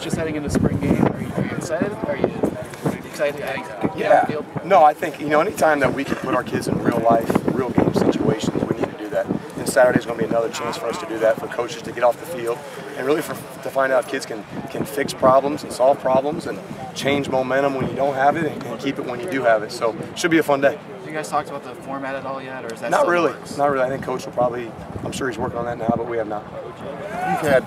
nervous just heading into the spring game? Are you excited? Are you excited to get on the field? No, I think, anytime that we can put our kids in real life, real game situations, we need to do that. And Saturday's going to be another chance for us to do that, for coaches to get off the field, and really to find out if kids can fix problems and solve problems and change momentum when you don't have it and keep it when you do have it. So it should be a fun day. Have you guys talked about the format at all yet, or is that not still really? works? Not really. I think Coach will probably, I'm sure he's working on that now, but we have not. You've had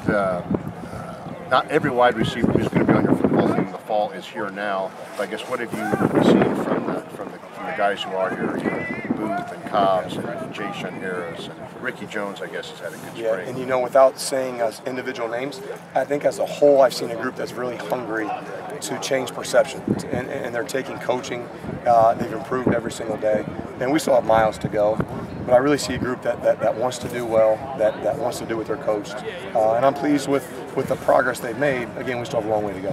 not every wide receiver who's going to be on your football team in the fall is here now. But I guess what have you seen from the guys who are here? Booth and Cobbs and Jason Harris and Ricky Jones, I guess, has had a good spring. And without saying individual names, I think as a whole I've seen a group that's really hungry to change perception, and they're taking coaching. They've improved every single day, and we still have miles to go. But I really see a group that wants to do well, that wants to do what they're coached, and I'm pleased with the progress they've made. Again, we still have a long way to go.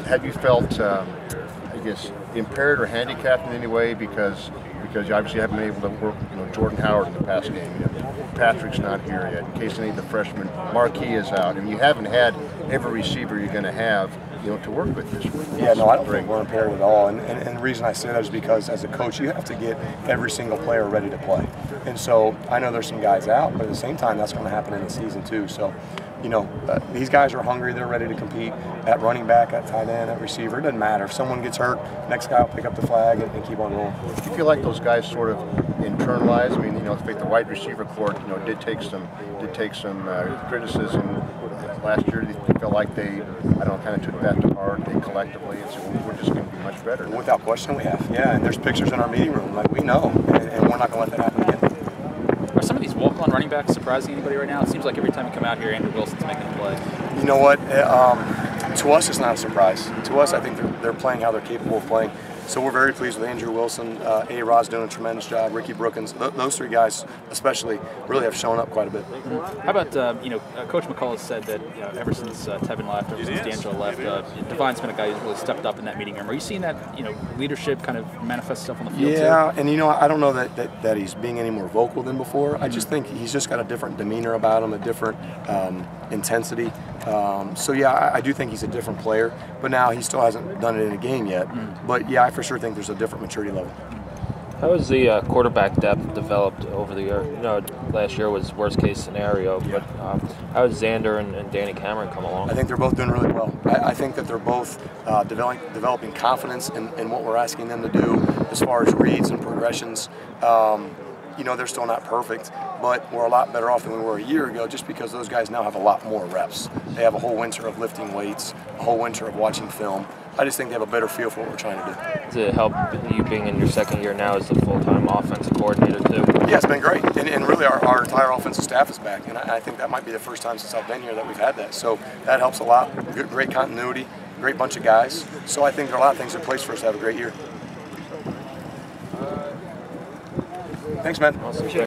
Have you felt, I guess, impaired or handicapped in any way because you obviously haven't been able to work, Jordan Howard in the past game. Patrick's not here yet. In case any of the freshmen, Marquis is out, and you haven't had every receiver you're going to have, to work with this week. Yeah, no, I don't think we're impaired at all. And the reason I say that is because as a coach, you have to get every single player ready to play. And so I know there's some guys out, but at the same time, that's going to happen in the season too. So, these guys are hungry. They're ready to compete at running back, at tight end, at receiver. It doesn't matter. If someone gets hurt, next guy will pick up the flag and keep on rolling. Do you feel like those guys sort of internalize? I mean, I think the wide receiver court, did take some criticism last year. They felt like they, kind of took that to heart. They collectively and said, we're just going to be much better. Without question, we have. Yeah, and there's pictures in our meeting room. Like, we know, and we're not going to let that happen again. Are some of these walk-on running backs surprising anybody right now? It seems like every time you come out here, Andrew Wilson's making a play. You know what? To us, it's not a surprise. To us, I think they're playing how they're capable of playing. So we're very pleased with Andrew Wilson. A-Rod's doing a tremendous job. Ricky Brookins, those three guys especially, really have shown up quite a bit. How about, Coach McCall has said that ever since Tevin left, ever since D'Angelo left, Devine's been a guy who's really stepped up in that meeting room. Are you seeing that, leadership kind of manifest itself on the field? Yeah, and I don't know that he's being any more vocal than before. I just think he's just got a different demeanor about him, a different intensity. So yeah, I do think he's a different player, but now he still hasn't done it in a game yet. But yeah, I for sure think there's a different maturity level. How has the quarterback depth developed over the year? Last year was worst case scenario, but how has Xander and Danny Cameron come along? I think they're both doing really well. I think that they're both developing confidence in what we're asking them to do as far as reads and progressions. They're still not perfect, but we're a lot better off than we were a year ago just because those guys now have a lot more reps. They have a whole winter of lifting weights, a whole winter of watching film. I just think they have a better feel for what we're trying to do. Does it help you being in your second year now as the full-time offensive coordinator too? Yeah, it's been great. And really our entire offensive staff is back. And I think that might be the first time since I've been here that we've had that. So that helps a lot. Great continuity, great bunch of guys. So I think there are a lot of things in place for us to have a great year. Thanks, man. Awesome.